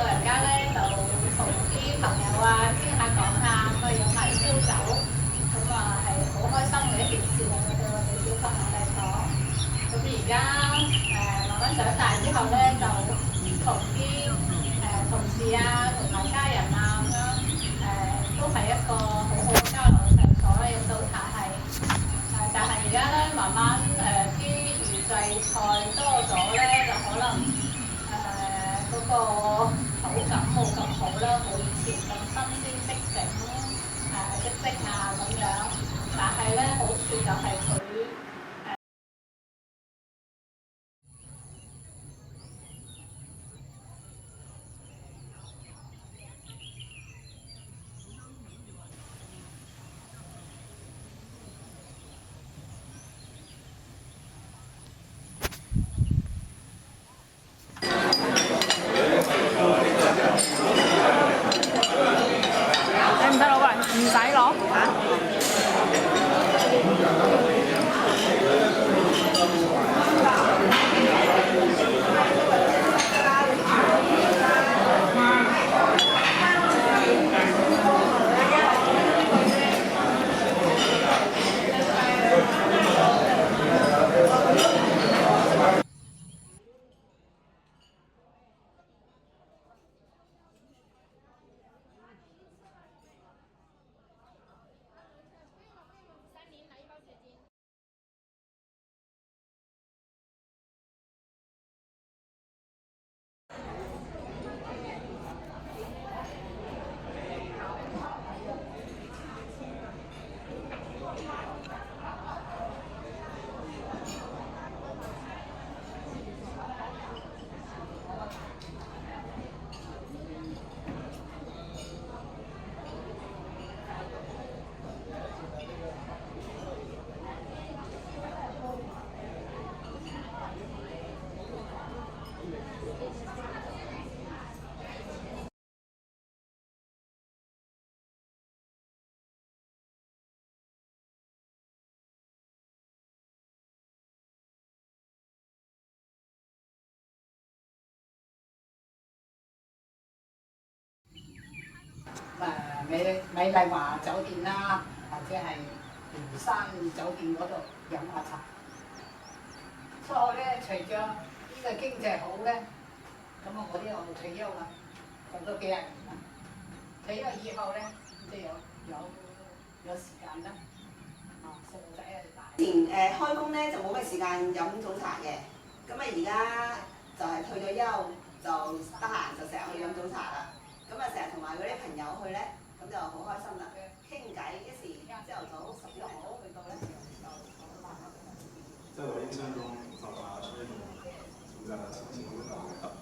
人家咧就同啲朋友啊傾下講下，咁啊飲埋燒酒，咁啊係好開心嘅一件事嚟嘅對我哋小朋友嚟講。咁而家慢慢長大之後咧，就同啲同事啊，同埋家人啊咁樣都係一個好好嘅交流嘅場所咧，飲早茶係。但係而家咧慢慢啲預製菜多咗咧，就可能嗰個口感冇咁好啦，冇以前咁新鮮即整即即啊咁樣。但係咧好處就係佢你唔使攞過嚟，唔使攞嚇。美麗華酒店啦，或者係連山酒店嗰度飲下茶。所以咧，隨著呢個經濟好咧，咁啊我啲我哋退休啦，做咗幾廿年啦。退休以後咧，即係有時間啦，細路仔啊大。以前開工咧就冇咩時間飲早茶嘅，咁啊而家就係退咗休就得閒就成日去飲早茶啦。咁啊成日同埋嗰啲朋友去咧，咁就好開心啦，傾偈一時朝頭早10點好去到咧就在我印象中，早茶是那种主宰心情温暖的味道。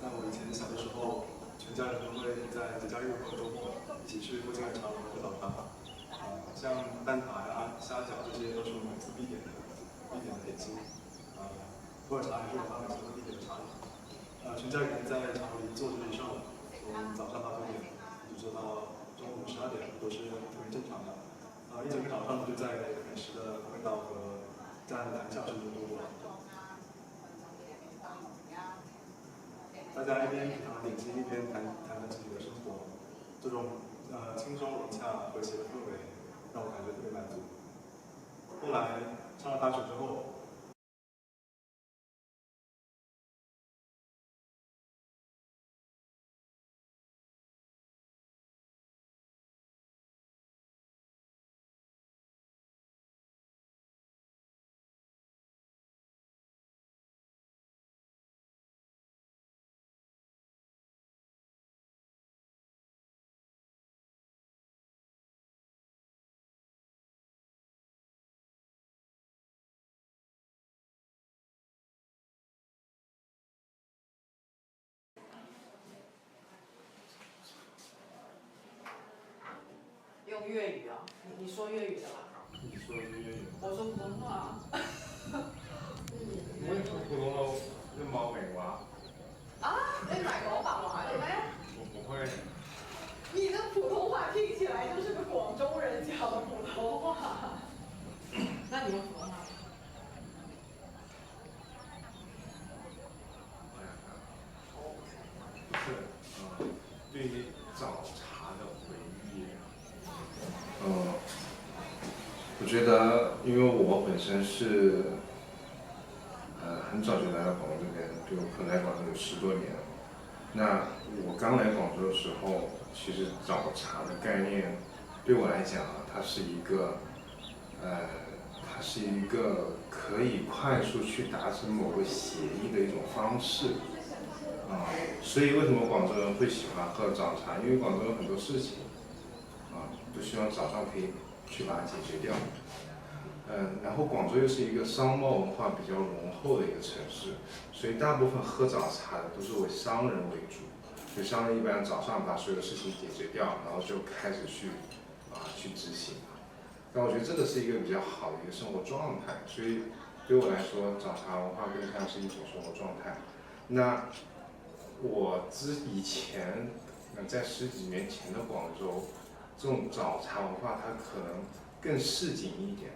在我以前小的时候，全家人都会在节假日或周末一起去附近的茶楼喝早茶。像蛋挞呀、虾饺这些都是我们每次必点的点心。普洱茶也是我们每次都必点的茶饮。全家人在茶楼里坐着一上午，从早上8、9点一直坐到中午12点，都是特别正常的。一整个早上就在美食的味道和家人的谈笑声中度过。大家一边品尝点心，一边谈着自己的生活，这种轻松融洽、和谐的氛围，让我感觉特别满足。后来上了大学之后。用粤语啊？你说粤语的吧？你说的是粤语。我说普通话。我说普通话认冇明話。啊？你唔係講白話嘅咩？我不會。你的普通話聽起來就是個廣州人講的普通話。那你用普通話？不是。对于早茶的回忆，我觉得，因为我本身是，很早就来到广州这边，比如可能来广州有10多年了。那我刚来广州的时候，其实早茶的概念，对我来讲啊，它是一个可以快速去达成某个协议的一种方式。所以为什么广州人会喜欢喝早茶？因为广州有很多事情，都希望早上可以去把它解决掉。然后广州又是一个商贸文化比较浓厚的一个城市，所以大部分喝早茶的都是为商人为主，所以商人一般早上把所有的事情解决掉，然后就开始去执行。但我觉得这个是一个比较好的一个生活状态，所以对我来说，早茶文化更像是一种生活状态。那我以前在10几年前的广州，这种早茶文化它可能更市井一点。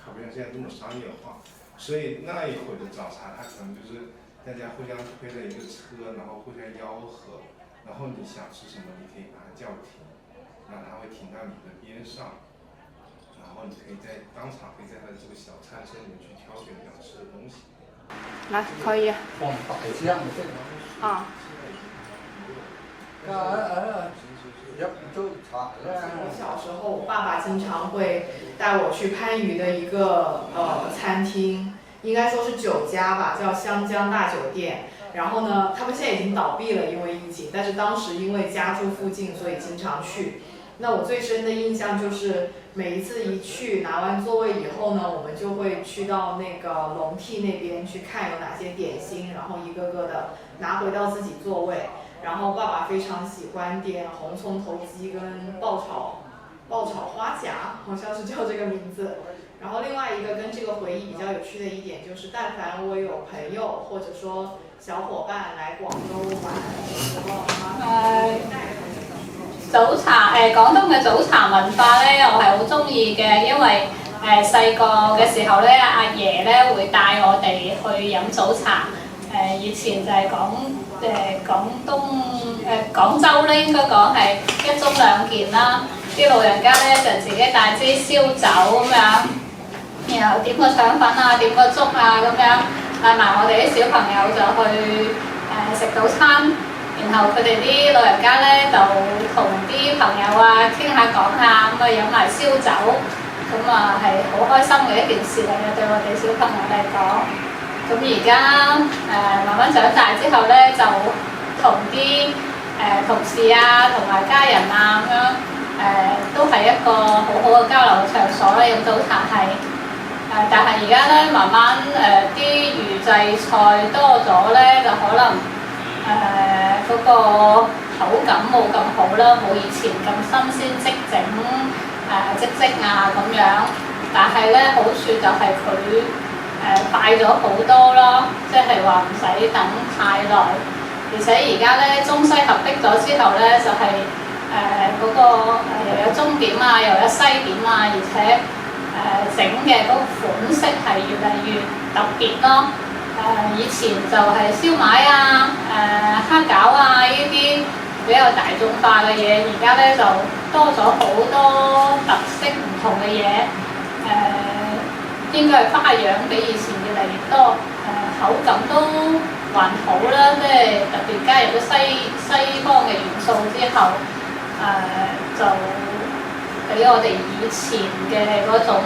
它不像现在这么商业化，所以那一会儿的早茶，它可能就是大家互相推了一个车，然后互相吆喝，然后你想吃什么，你可以把它叫停，然后它会停到你的边上，然后你可以在当场可以在它的这个小餐车里面去挑选你想吃的东西。来，可以。放大箱的这个。啊。要就茶了。我小时候，我爸爸经常会带我去番禺的一个餐厅，应该说是酒家吧，叫湘江大酒店。然后呢，他们现在已经倒闭了，因为疫情。但是当时因为家住附近，所以经常去。那我最深的印象就是每一次一去拿完座位以后呢，我们就会去到那个龙屉那边去看有哪些点心，然后一个个的拿回到自己座位。然后爸爸非常喜欢点红葱头鸡跟爆炒花甲，好像是叫这个名字。然后另外一个跟这个回忆比较有趣的一点就是，但凡我有朋友或者说小伙伴來廣州玩嘅時候，早茶廣東嘅早茶文化咧，我係好中意嘅，因為細個嘅時候咧，阿爺咧會帶我哋去飲早茶。以前就係廣州咧，應該講係1盅2件啦。啲老人家咧就自己帶支燒酒咁樣，然後點個腸粉啊，點個粥啊咁樣，帶埋我哋啲小朋友就去食早餐。然後佢哋啲老人家咧就同啲朋友啊傾下講下，咁飲埋燒酒，咁係好開心嘅一件事嚟嘅，對我哋小朋友嚟講。咁而家慢慢長大之後咧，就同啲同事啊，同埋家人啊咁樣，都係一個好好嘅交流場所咧。飲早茶係但係而家咧慢慢啲預製菜多咗咧，就可能嗰個口感冇咁好啦，冇以前咁新鮮即整即啊咁樣。但係咧好處就係佢快咗好多咯，即係話唔使等太耐。而且而家咧中西合璧咗之後咧，就係嗰個又有中點啊，又有西點啊，而且整嘅嗰個款式係越嚟越特別咯。以前就係燒賣啊、蝦餃啊呢啲比較大眾化嘅嘢，而家咧就多咗好多特色唔同嘅嘢。應該係花樣比以前越嚟越多，口感都還好啦，即係特別加入咗西方嘅元素之後，就比我哋以前嘅嗰種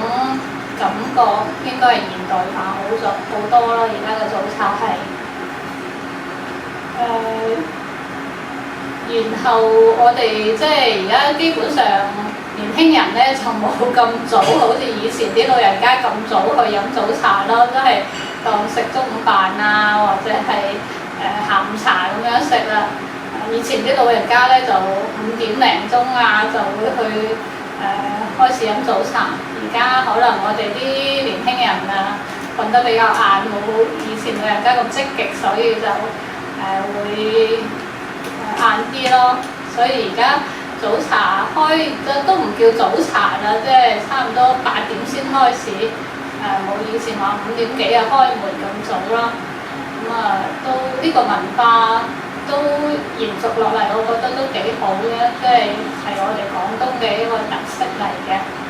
感覺應該係現代化好咗好多咯。而家嘅早茶係然後我哋即係而家基本上年輕人咧就冇咁早，好似以前啲老人家咁早去飲早茶咯，都係當食中午飯啊，或者係下午茶咁樣食啦。以前啲老人家咧就5點零鐘啊就會去開始飲早茶，而家可能我哋啲年輕人啊瞓得比較晏，冇以前老人家咁積極，所以就會晏啲咯。所以而家早茶開都唔叫早茶啦，即係差唔多8點先開始，冇以前話5點幾啊開門咁早啦。咁都呢個文化都延續落嚟，我覺得都幾好嘅，即係我哋廣東嘅一個特色嚟嘅。